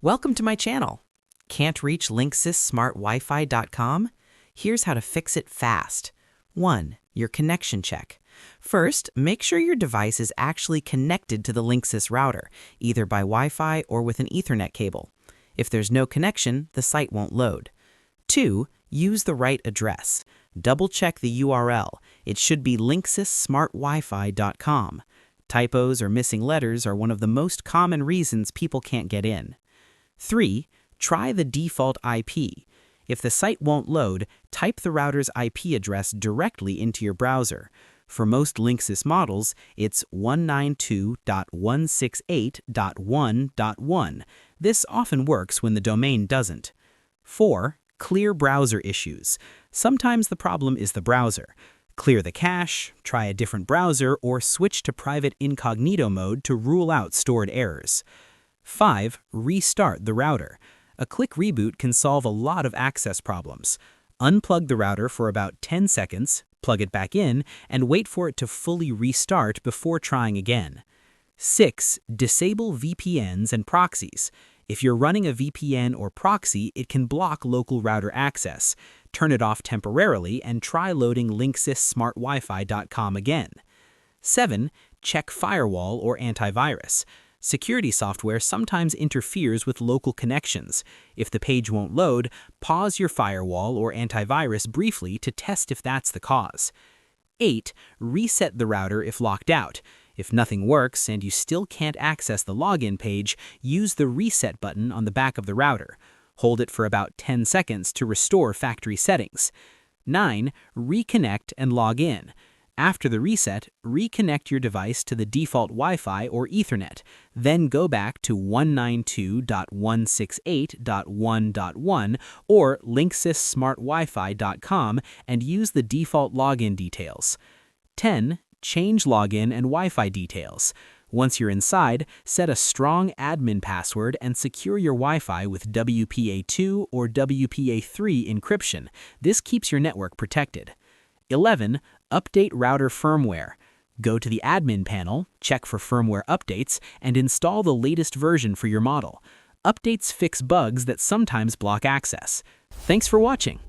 Welcome to my channel. Can't reach Linksys Smart WiFi.com? Here's how to fix it fast. 1. Your connection check. First, make sure your device is actually connected to the Linksys router, either by Wi-Fi or with an Ethernet cable. If there's no connection, the site won't load. 2. Use the right address. Double-check the URL. It should be linksys.smartwifi.com. Typos or missing letters are one of the most common reasons people can't get in. 3. Try the default IP. If the site won't load, type the router's IP address directly into your browser. For most Linksys models, it's 192.168.1.1. This often works when the domain doesn't. 4. Clear browser issues. Sometimes the problem is the browser. Clear the cache, try a different browser, or switch to private incognito mode to rule out stored errors. 5. Restart the router. A quick reboot can solve a lot of access problems. Unplug the router for about 10 seconds, plug it back in, and wait for it to fully restart before trying again. 6. Disable VPNs and proxies. If you're running a VPN or proxy, it can block local router access. Turn it off temporarily and try loading linksys.smartwifi.com again. 7. Check firewall or antivirus. Security software sometimes interferes with local connections. If the page won't load, pause your firewall or antivirus briefly to test if that's the cause. 8. Reset the router if locked out. If nothing works and you still can't access the login page, use the reset button on the back of the router. Hold it for about 10 seconds to restore factory settings. 9. Reconnect and log in. After the reset, reconnect your device to the default Wi-Fi or Ethernet. Then go back to 192.168.1.1 or linksys.smartwifi.com and use the default login details. 10. Change login and Wi-Fi details. Once you're inside, set a strong admin password and secure your Wi-Fi with WPA2 or WPA3 encryption. This keeps your network protected. 11. Update router firmware. Go to the admin panel, check for firmware updates, and install the latest version for your model. Updates fix bugs that sometimes block access. Thanks for watching.